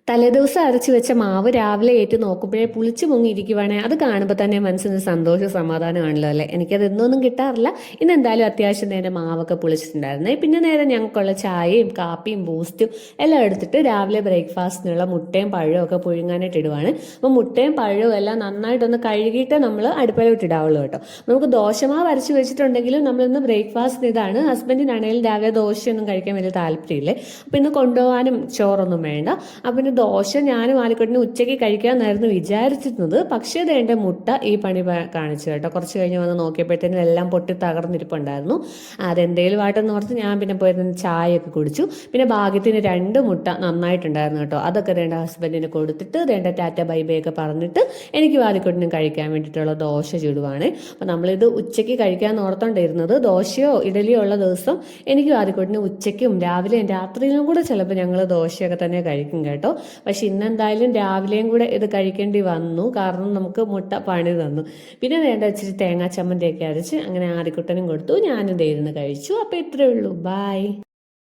തലേദിവസം അരച്ചു വെച്ച മാവ് രാവിലെ ഏറ്റു നോക്കുമ്പോഴേ പുളിച്ചു പൊങ്ങിയിരിക്കുവാണേ അത് കാണുമ്പോൾ തന്നെ മനസ്സിന് സന്തോഷ സമാധാനമാണല്ലോ അല്ലേ. എനിക്കത് എന്നൊന്നും കിട്ടാറില്ല. ഇന്ന് എന്തായാലും അത്യാവശ്യം നേരെ മാവൊക്കെ പുളിച്ചിട്ടുണ്ടായിരുന്നേ. പിന്നെ നേരെ ഞങ്ങൾക്കുള്ള ചായയും കാപ്പിയും ബൂസ്റ്റും എല്ലാം എടുത്തിട്ട് രാവിലെ ബ്രേക്ക്ഫാസ്റ്റിനുള്ള മുട്ടയും പഴവും ഒക്കെ പുഴുങ്ങാനായിട്ട് ഇടുവാണ്. അപ്പോൾ മുട്ടയും പഴവും എല്ലാം നന്നായിട്ടൊന്ന് കഴുകിയിട്ട് നമ്മൾ അടുപ്പിലോട്ട് ഇടാവുള്ളൂ കേട്ടോ. നമുക്ക് ദോശമാവ് അരച്ച് വെച്ചിട്ടുണ്ടെങ്കിലും നമ്മളിന്ന് ബ്രേക്ക്ഫാസ്റ്റിന് ഇതാണ്. ഹസ്ബൻഡിനാണെങ്കിലും രാവിലെ ദോശയൊന്നും കഴിക്കാൻ വലിയ താല്പര്യമില്ലേ. അപ്പോൾ ഇന്ന് കൊണ്ടുപോകാനും ചോറൊന്നും വേണ്ട. അപ്പം ദോശ ഞാനും ആലിക്കുട്ടിനും ഉച്ചയ്ക്ക് കഴിക്കാമെന്നായിരുന്നു വിചാരിച്ചിരുന്നത്. പക്ഷേ ഇത് എൻ്റെ മുട്ട ഈ പണി കാണിച്ചു കേട്ടോ. കുറച്ച് കഴിഞ്ഞ് വന്ന് നോക്കിയപ്പോഴത്തേനും എല്ലാം പൊട്ടി തകർന്നിരിപ്പുണ്ടായിരുന്നു. അതെന്തേലും ആട്ടെന്ന് ഓർത്ത് ഞാൻ പിന്നെ പോയിരുന്ന ചായയൊക്കെ കുടിച്ചു. പിന്നെ ഭാഗ്യത്തിന് 2 മുട്ട നന്നായിട്ടുണ്ടായിരുന്നു കേട്ടോ. അതൊക്കെ വേണ്ട ഹസ്ബൻഡിന് കൊടുത്തിട്ട് വേണ്ട ടാറ്റ ബൈ ബൈ ഒക്കെ പറഞ്ഞിട്ട് എനിക്ക് ആലിക്കുട്ടിനും കഴിക്കാൻ വേണ്ടിയിട്ടുള്ള ദോശ ചുടുവാണ്. അപ്പം നമ്മളിത് ഉച്ചയ്ക്ക് കഴിക്കാമെന്ന് ഓർത്തോണ്ടിരുന്നത്. ദോശയോ ഇഡലിയോ ഉള്ള ദിവസം എനിക്കും ആലിക്കുട്ടിനും ഉച്ചയ്ക്കും രാവിലെയും രാത്രിയിലും കൂടെ ചിലപ്പോൾ ഞങ്ങൾ ദോശയൊക്കെ തന്നെ കഴിക്കും കേട്ടോ. പക്ഷെ ഇന്നെന്തായാലും രാവിലെയും കൂടെ ഇത് കഴിക്കേണ്ടി വന്നു. കാരണം നമുക്ക് മുട്ട പണി തന്നു. പിന്നെ വേണ്ട ഇച്ചിരി തേങ്ങാ ചമ്മന്തിയൊക്കെ അരച്ച് അങ്ങനെ ആദിക്കുട്ടനും കൊടുത്തു. ഞാനും ദേ ഇരുന്ന് കഴിച്ചു. അപ്പോൾ ഇത്രയേ ഉള്ളൂ. ബായ്.